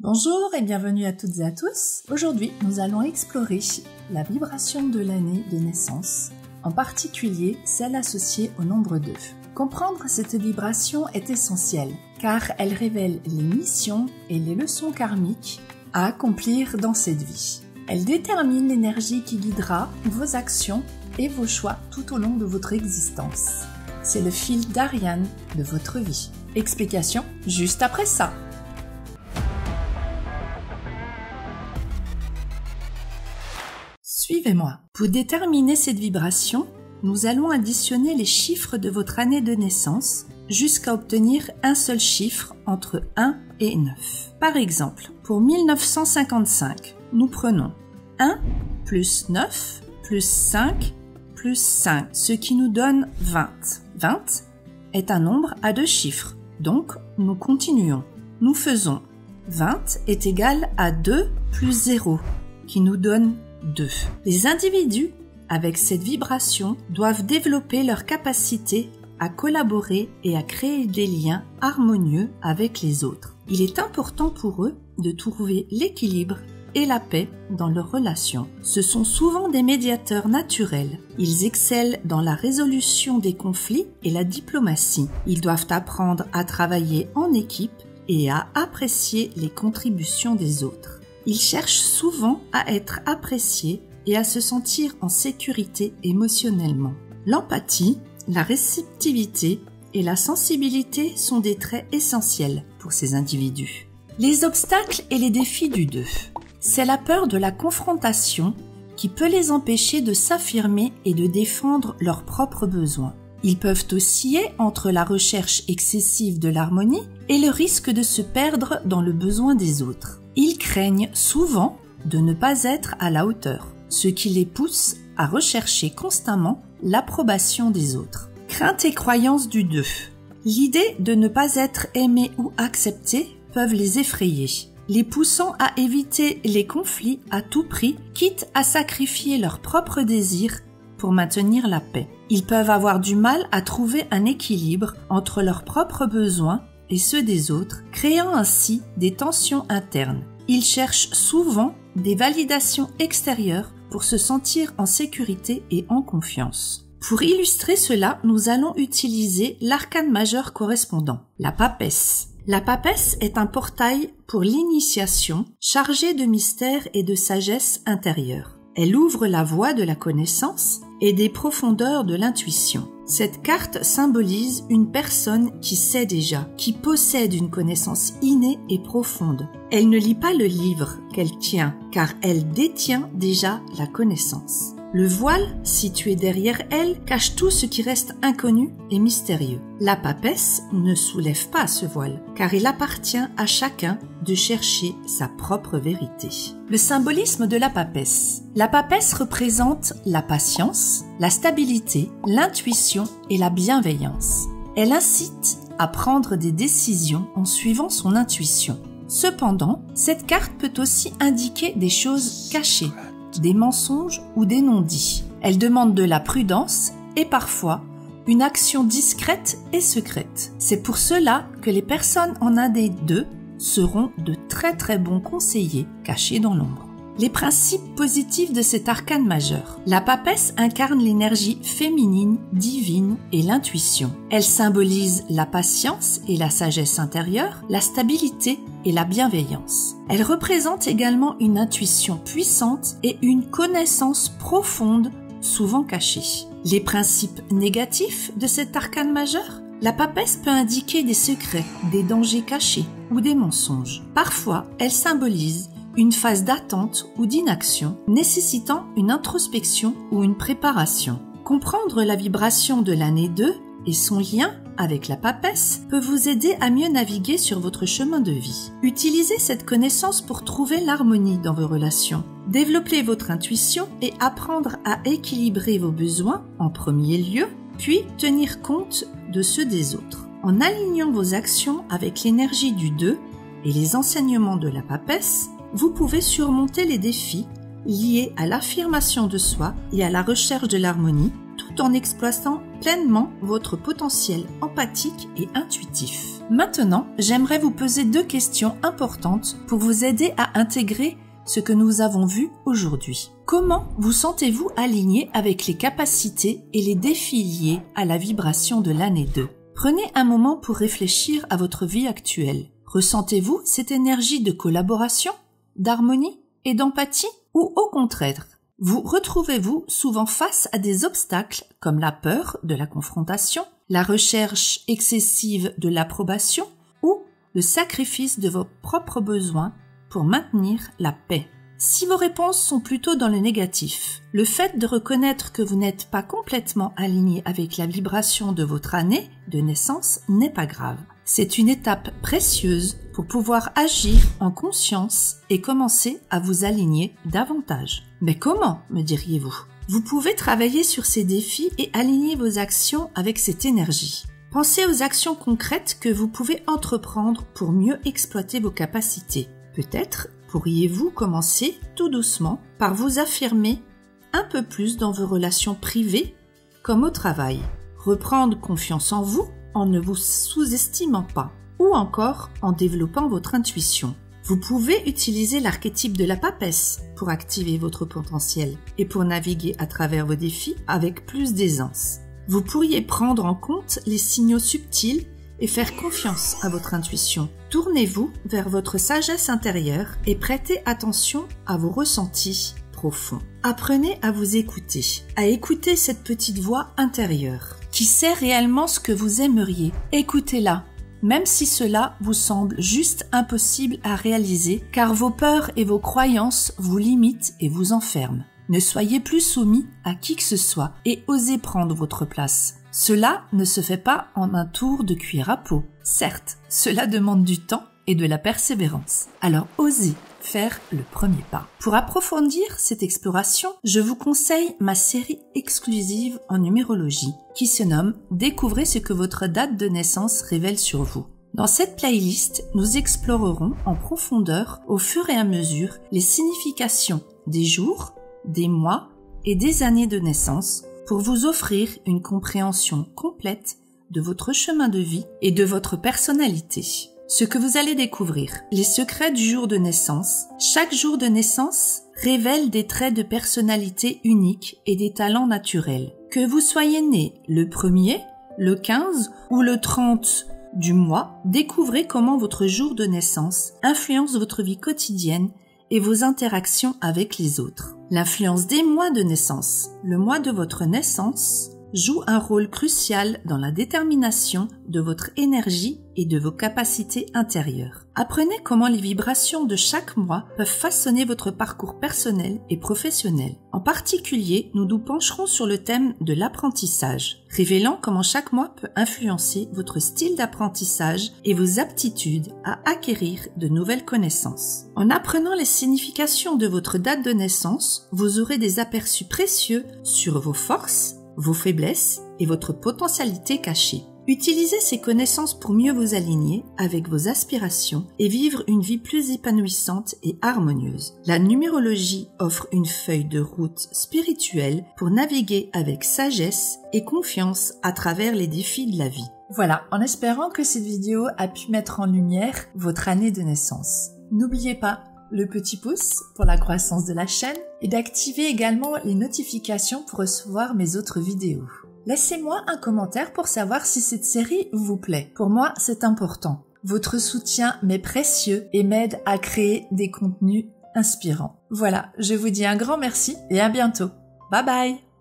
Bonjour et bienvenue à toutes et à tous. Aujourd'hui, nous allons explorer la vibration de l'année de naissance, en particulier celle associée au nombre 2. Comprendre cette vibration est essentiel car elle révèle les missions et les leçons karmiques à accomplir dans cette vie. Elle détermine l'énergie qui guidera vos actions et vos choix tout au long de votre existence. C'est le fil d'Ariane de votre vie. Explication juste après ça. Suivez-moi. Pour déterminer cette vibration, nous allons additionner les chiffres de votre année de naissance jusqu'à obtenir un seul chiffre entre 1 et 9. Par exemple, pour 1955, nous prenons 1 plus 9 plus 5 plus 5, ce qui nous donne 20. 20 est un nombre à deux chiffres, donc nous continuons. Nous faisons 20 est égal à 2 plus 0, qui nous donne 2. Les individus avec cette vibration doivent développer leur capacité à collaborer et à créer des liens harmonieux avec les autres. Il est important pour eux de trouver l'équilibre et la paix dans leurs relations. Ce sont souvent des médiateurs naturels. Ils excellent dans la résolution des conflits et la diplomatie. Ils doivent apprendre à travailler en équipe et à apprécier les contributions des autres. Ils cherchent souvent à être appréciés et à se sentir en sécurité émotionnellement. L'empathie, la réceptivité et la sensibilité sont des traits essentiels pour ces individus. Les obstacles et les défis du 2. C'est la peur de la confrontation qui peut les empêcher de s'affirmer et de défendre leurs propres besoins. Ils peuvent osciller entre la recherche excessive de l'harmonie et le risque de se perdre dans le besoin des autres. Ils craignent souvent de ne pas être à la hauteur, ce qui les pousse à rechercher constamment l'approbation des autres. Craintes et croyances du 2. L'idée de ne pas être aimé ou accepté peuvent les effrayer, les poussant à éviter les conflits à tout prix, quitte à sacrifier leurs propres désirs pour maintenir la paix. Ils peuvent avoir du mal à trouver un équilibre entre leurs propres besoins et ceux des autres, créant ainsi des tensions internes. Ils cherchent souvent des validations extérieures pour se sentir en sécurité et en confiance. Pour illustrer cela, nous allons utiliser l'arcane majeur correspondant, la papesse. La papesse est un portail pour l'initiation chargé de mystère et de sagesse intérieure. Elle ouvre la voie de la connaissance et des profondeurs de l'intuition. Cette carte symbolise une personne qui sait déjà, qui possède une connaissance innée et profonde. Elle ne lit pas le livre qu'elle tient, car elle détient déjà la connaissance. Le voile, situé derrière elle, cache tout ce qui reste inconnu et mystérieux. La papesse ne soulève pas ce voile, car il appartient à chacun de chercher sa propre vérité. Le symbolisme de la papesse. La papesse représente la patience, la stabilité, l'intuition et la bienveillance. Elle incite à prendre des décisions en suivant son intuition. Cependant, cette carte peut aussi indiquer des choses cachées, des mensonges ou des non-dits. Elle demande de la prudence et parfois une action discrète et secrète. C'est pour cela que les personnes en année 2 seront de très bons conseillers cachés dans l'ombre. Les principes positifs de cet arcane majeur. La papesse incarne l'énergie féminine, divine et l'intuition. Elle symbolise la patience et la sagesse intérieure, la stabilité et la bienveillance. Elle représente également une intuition puissante et une connaissance profonde, souvent cachée. Les principes négatifs de cet arcane majeur. La papesse peut indiquer des secrets, des dangers cachés ou des mensonges. Parfois, elle symbolise une phase d'attente ou d'inaction nécessitant une introspection ou une préparation. Comprendre la vibration de l'année 2 et son lien avec la papesse peut vous aider à mieux naviguer sur votre chemin de vie. Utilisez cette connaissance pour trouver l'harmonie dans vos relations. Développez votre intuition et apprendre à équilibrer vos besoins en premier lieu, puis tenir compte de ceux des autres. En alignant vos actions avec l'énergie du 2 et les enseignements de la papesse, vous pouvez surmonter les défis liés à l'affirmation de soi et à la recherche de l'harmonie, tout tout en exploitant pleinement votre potentiel empathique et intuitif. Maintenant, j'aimerais vous poser 2 questions importantes pour vous aider à intégrer ce que nous avons vu aujourd'hui. Comment vous sentez-vous aligné avec les capacités et les défis liés à la vibration de l'année 2? Prenez un moment pour réfléchir à votre vie actuelle. Ressentez-vous cette énergie de collaboration, d'harmonie et d'empathie? Ou au contraire, vous retrouvez-vous souvent face à des obstacles comme la peur de la confrontation, la recherche excessive de l'approbation ou le sacrifice de vos propres besoins pour maintenir la paix? Si vos réponses sont plutôt dans le négatif, le fait de reconnaître que vous n'êtes pas complètement aligné avec la vibration de votre année de naissance n'est pas grave. C'est une étape précieuse pour pouvoir agir en conscience et commencer à vous aligner davantage. Mais comment, me diriez-vous? Vous pouvez travailler sur ces défis et aligner vos actions avec cette énergie. Pensez aux actions concrètes que vous pouvez entreprendre pour mieux exploiter vos capacités. Peut-être pourriez-vous commencer tout doucement par vous affirmer un peu plus dans vos relations privées comme au travail. Reprendre confiance en vous en ne vous sous-estimant pas ou encore en développant votre intuition. Vous pouvez utiliser l'archétype de la papesse pour activer votre potentiel et pour naviguer à travers vos défis avec plus d'aisance. Vous pourriez prendre en compte les signaux subtils et faire confiance à votre intuition. Tournez-vous vers votre sagesse intérieure et prêtez attention à vos ressentis profonds. Apprenez à vous écouter, à écouter cette petite voix intérieure qui sait réellement ce que vous aimeriez. Écoutez-la, même si cela vous semble juste impossible à réaliser, car vos peurs et vos croyances vous limitent et vous enferment. Ne soyez plus soumis à qui que ce soit et osez prendre votre place. Cela ne se fait pas en un tour de cuir à peau. Certes, cela demande du temps et de la persévérance. Alors osez faire le premier pas. Pour approfondir cette exploration, je vous conseille ma série exclusive en numérologie qui se nomme « Découvrez ce que votre date de naissance révèle sur vous ». Dans cette playlist, nous explorerons en profondeur au fur et à mesure les significations des jours, des mois et des années de naissance pour vous offrir une compréhension complète de votre chemin de vie et de votre personnalité. Ce que vous allez découvrir, les secrets du jour de naissance. Chaque jour de naissance révèle des traits de personnalité uniques et des talents naturels. Que vous soyez né le 1er, le 15 ou le 30 du mois, découvrez comment votre jour de naissance influence votre vie quotidienne et vos interactions avec les autres. L'influence des mois de naissance. Le mois de votre naissance joue un rôle crucial dans la détermination de votre énergie et de vos capacités intérieures. Apprenez comment les vibrations de chaque mois peuvent façonner votre parcours personnel et professionnel. En particulier, nous nous pencherons sur le thème de l'apprentissage, révélant comment chaque mois peut influencer votre style d'apprentissage et vos aptitudes à acquérir de nouvelles connaissances. En apprenant les significations de votre date de naissance, vous aurez des aperçus précieux sur vos forces, vos faiblesses et votre potentialité cachée. Utilisez ces connaissances pour mieux vous aligner avec vos aspirations et vivre une vie plus épanouissante et harmonieuse. La numérologie offre une feuille de route spirituelle pour naviguer avec sagesse et confiance à travers les défis de la vie. Voilà, en espérant que cette vidéo a pu mettre en lumière votre année de naissance. N'oubliez pas le petit pouce pour la croissance de la chaîne et d'activer également les notifications pour recevoir mes autres vidéos. Laissez-moi un commentaire pour savoir si cette série vous plaît. Pour moi, c'est important. Votre soutien m'est précieux et m'aide à créer des contenus inspirants. Voilà, je vous dis un grand merci et à bientôt. Bye bye!